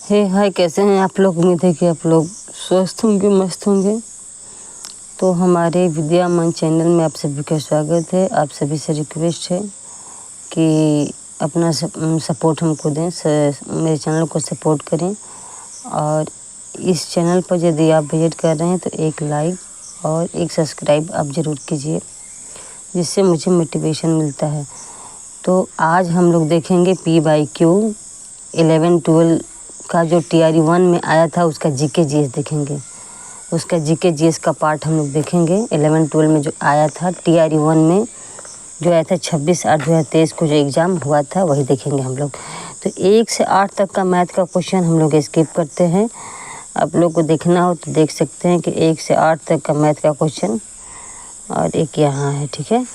हे हाय, कैसे हैं आप लोग? उम्मीद है कि आप लोग स्वस्थ होंगे, मस्त होंगे। तो हमारे विद्या मन चैनल में आप सभी का स्वागत है। आप सभी से रिक्वेस्ट है कि अपना सपोर्ट हमको दें, मेरे चैनल को सपोर्ट करें। और इस चैनल पर यदि आप विजिट कर रहे हैं तो एक लाइक और एक सब्सक्राइब आप ज़रूर कीजिए, जिससे मुझे मोटिवेशन मिलता है। तो आज हम लोग देखेंगे PYQ 11-12 का जो TRE 1 में आया था, उसका GK GS देखेंगे। उसका GK GS का पार्ट हम लोग देखेंगे। 11-12 में जो आया था, TRE 1 में जो आया था 26/8/2023 को जो एग्ज़ाम हुआ था, वही देखेंगे हम लोग। तो 1 से 8 तक का मैथ का क्वेश्चन हम लोग स्किप करते हैं। आप लोग को देखना हो तो देख सकते हैं कि 1 से 8 तक का मैथ का क्वेश्चन और एक यहाँ है, ठीक है।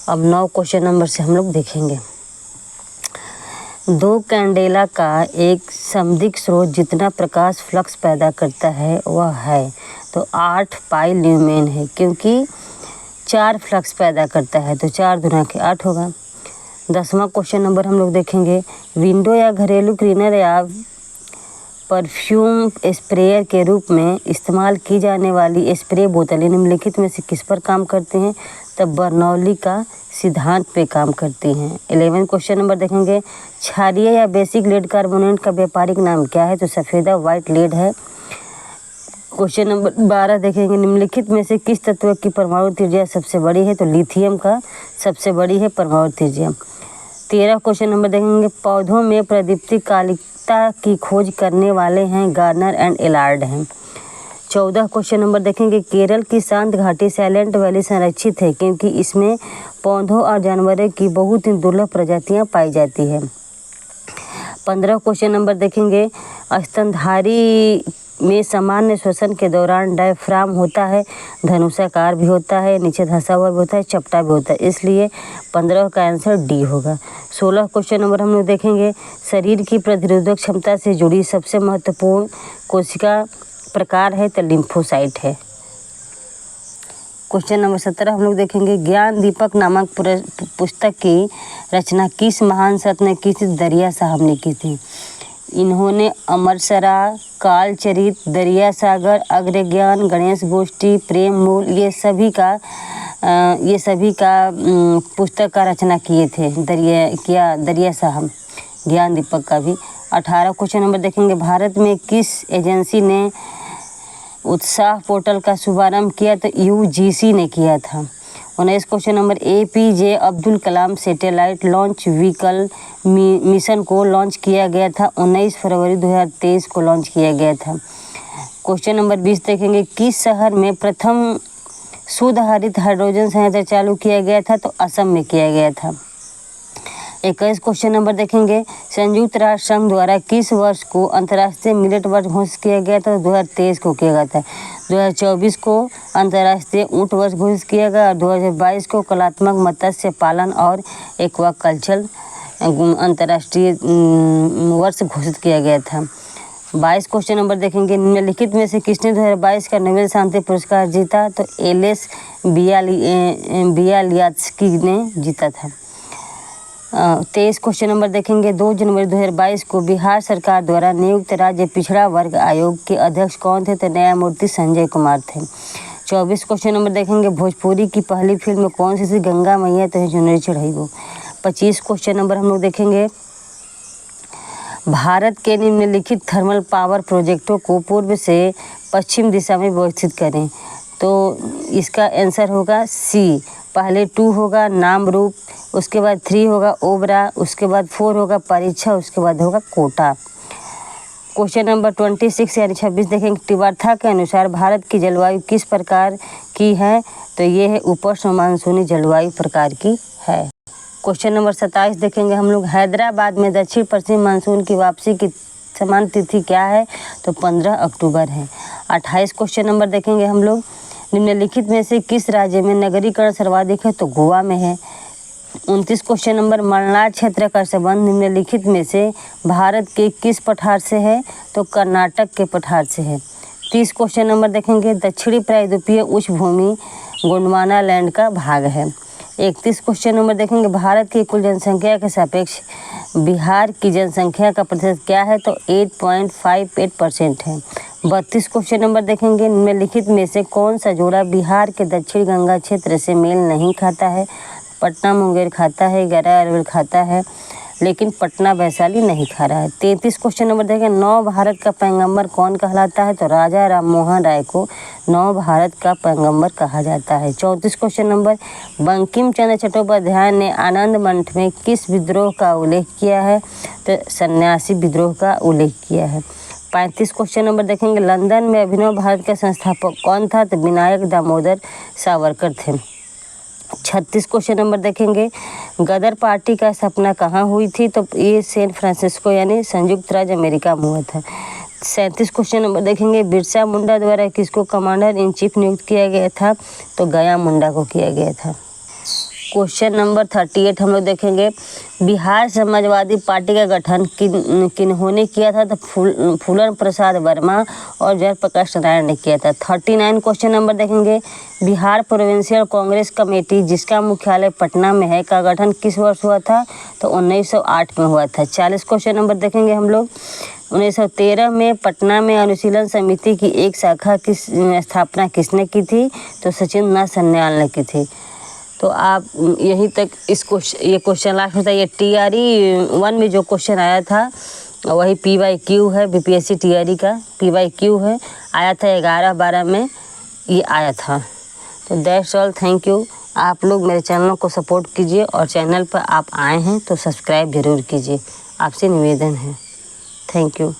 अब 9 क्वेश्चन नंबर से हम लोग देखेंगे। 2 कैंडेला का एक समदिग्ध स्रोत जितना प्रकाश फ्लक्स पैदा करता है वह है, तो 8 पाई ल्यूमेन है, क्योंकि 4 फ्लक्स पैदा करता है तो 4 दूना के 8 होगा। 10वां क्वेश्चन नंबर हम लोग देखेंगे। विंडो या घरेलू क्लीनर या परफ्यूम स्प्रेयर के रूप में इस्तेमाल की जाने वाली स्प्रे बोतलें निम्नलिखित में से किस पर काम करते हैं? तब बर्नौली का सिद्धांत पे काम करती हैं। 11 क्वेश्चन नंबर देखेंगे। क्षारीय या बेसिक लेड कार्बोनेट का व्यापारिक नाम क्या है? तो सफ़ेदा वाइट लेड है। क्वेश्चन नंबर 12 देखेंगे। निम्नलिखित में से किस तत्व की परमाणु त्रिज्या सबसे बड़ी है? तो लिथियम का सबसे बड़ी है परमाणु त्रिज्या। 13 क्वेश्चन नंबर देखेंगे। पौधों में प्रदीप्ति कालिकता की खोज करने वाले हैं गार्नर एंड एलार्ड हैं। 14 क्वेश्चन नंबर देखेंगे। केरल की शांत घाटी साइलेंट वैली संरक्षित है क्योंकि इसमें पौधों और जानवरों की बहुत ही दुर्लभ प्रजातियां पाई जाती है। 15 क्वेश्चन नंबर देखेंगे। स्तनधारी में सामान्य श्वसन के दौरान डायफ्राम होता है, धनुषाकार भी होता है, नीचे धंसा हुआ भी होता है, चपटा भी होता है, इसलिए 15 का आंसर डी होगा। 16 क्वेश्चन नंबर हम लोग देखेंगे। शरीर की प्रतिरोधक क्षमता से जुड़ी सबसे महत्वपूर्ण कोशिका प्रकार है तो लिम्फोसाइट है। क्वेश्चन नंबर 17 हम लोग देखेंगे। ज्ञान दीपक नामक पुस्तक की रचना किस महान संत ने की थी? दरिया साहब ने की थी। इन्होंने अमरसरा, कालचरित, दरिया सागर, अग्रज्ञान, गणेश गोष्ठी, प्रेम मूल, ये सभी का पुस्तक का रचना किए थे दरिया साहब। ज्ञान दीपक का भी। 18 क्वेश्चन नंबर देखेंगे। भारत में किस एजेंसी ने उत्साह पोर्टल का शुभारंभ किया? तो UGC ने किया था। 19 question number. APJ Abdul Kalam satellite launch vehicle mission को लॉन्च किया गया था 19 फरवरी 2023 को लॉन्च किया गया था। क्वेश्चन नंबर 20 देखेंगे। किस शहर में प्रथम शुद्ध हरित हाइड्रोजन संयंत्र चालू किया गया था? तो असम में किया गया था। 21 क्वेश्चन नंबर देखेंगे। संयुक्त राष्ट्र संघ द्वारा किस वर्ष को अंतर्राष्ट्रीय मिलेट वर्ष घोषित किया गया था? 2023 को किया गया था। 2024 को अंतर्राष्ट्रीय ऊँट वर्ष घोषित किया गया और 2022 को कलात्मक मत्स्य पालन और एक्वाकल्चर अंतर्राष्ट्रीय वर्ष घोषित किया गया था। 22 क्वेश्चन नंबर देखेंगे। निम्नलिखित में से किसने 2022 का नोबेल शांति पुरस्कार जीता? तो एलेस बियालियात्स्की ने जीता था। 23 क्वेश्चन नंबर देखेंगे। 2 जनवरी 2022 को बिहार सरकार द्वारा नियुक्त राज्य पिछड़ा वर्ग आयोग के अध्यक्ष कौन थे? तो न्यायमूर्ति संजय कुमार थे। 24 क्वेश्चन नंबर देखेंगे। भोजपुरी की पहली फिल्म कौन सी थी? गंगा मैया तो चुनरी चढ़ाई वो। 25 क्वेश्चन नंबर हम लोग देखेंगे। भारत के निम्नलिखित थर्मल पावर प्रोजेक्टों को पूर्व से पश्चिम दिशा में व्यवस्थित करें। तो इसका आंसर होगा C। पहले 2 होगा नामरूप, उसके बाद 3 होगा ओबरा, उसके बाद 4 होगा परीक्षा, उसके बाद होगा कोटा। क्वेश्चन नंबर 26 यानी 26 देखेंगे। तिवार्था के अनुसार भारत की जलवायु किस प्रकार की है? तो ये है उपोष्ण मानसूनी जलवायु प्रकार की है। क्वेश्चन नंबर 27 देखेंगे हम लोग। हैदराबाद में दक्षिण पश्चिम मानसून की वापसी की समान तिथि क्या है? तो 15 अक्टूबर है। 28 क्वेश्चन नंबर देखेंगे हम लोग। निम्नलिखित में से किस राज्य में नगरीकरण सर्वाधिक है? तो गोवा में है। 29 क्वेश्चन नंबर। मलनाड क्षेत्र का संबंध निम्नलिखित में से भारत के किस पठार से है? तो कर्नाटक के पठार से है। 30 क्वेश्चन नंबर देखेंगे। दक्षिणी प्रायद्वीपीय उच्च भूमि गोंडवाना लैंड का भाग है। 31 क्वेश्चन नंबर देखेंगे, भारत की कुल जनसंख्या के सापेक्ष बिहार की जनसंख्या का प्रतिशत क्या है? तो 8.58% है। 32 क्वेश्चन नंबर देखेंगे, निम्नलिखित में से कौन सा जोड़ा बिहार के दक्षिण गंगा क्षेत्र से मेल नहीं खाता है? पटना मुंगेर खाता है, गया अरवल खाता है, लेकिन पटना वैशाली नहीं खा रहा है। 33 क्वेश्चन नंबर देखेंगे, नव भारत का पैगंबर कौन कहलाता है? तो राजा राममोहन राय को नव भारत का पैगंबर कहा जाता है। 34 क्वेश्चन नंबर, बंकिम चंद्र चट्टोपाध्याय ने आनंद मठ में किस विद्रोह का उल्लेख किया है? तो सन्यासी विद्रोह का उल्लेख किया है। 35 क्वेश्चन नंबर देखेंगे, लंदन में अभिनव भारत का संस्थापक कौन था? तो विनायक दामोदर सावरकर थे। 36 क्वेश्चन नंबर देखेंगे, गदर पार्टी का स्थापना कहाँ हुई थी? तो ये सैन फ्रांसिस्को यानी संयुक्त राज्य अमेरिका में हुआ था। 37 क्वेश्चन नंबर देखेंगे, बिरसा मुंडा द्वारा किसको कमांडर इन चीफ नियुक्त किया गया था? तो गया मुंडा को किया गया था। क्वेश्चन नंबर 38 हम लोग देखेंगे, बिहार समाजवादी पार्टी का गठन किन्होंने किया था? तो फूलन प्रसाद वर्मा और जयप्रकाश नारायण ने किया था। 39 क्वेश्चन नंबर देखेंगे, बिहार प्रोविंशियल कांग्रेस कमेटी जिसका मुख्यालय पटना में है का गठन किस वर्ष हुआ था? तो 1908 में हुआ था। 40 क्वेश्चन नंबर देखेंगे हम लोग, 1913 में पटना में अनुशीलन समिति की एक शाखा की स्थापना किसने की थी? तो सचिंद्र नाथ सन्याल ने की थी। तो आप यहीं तक ये क्वेश्चन लास्ट होता है। ये TRE 1 में जो क्वेश्चन आया था वही PYQ है, BPSC TRE का PYQ है, आया था 11-12 में ये आया था। तो दैट्स ऑल, थैंक यू। आप लोग मेरे चैनल को सपोर्ट कीजिए और चैनल पर आप आए हैं तो सब्सक्राइब ज़रूर कीजिए, आपसे निवेदन है। Thank you.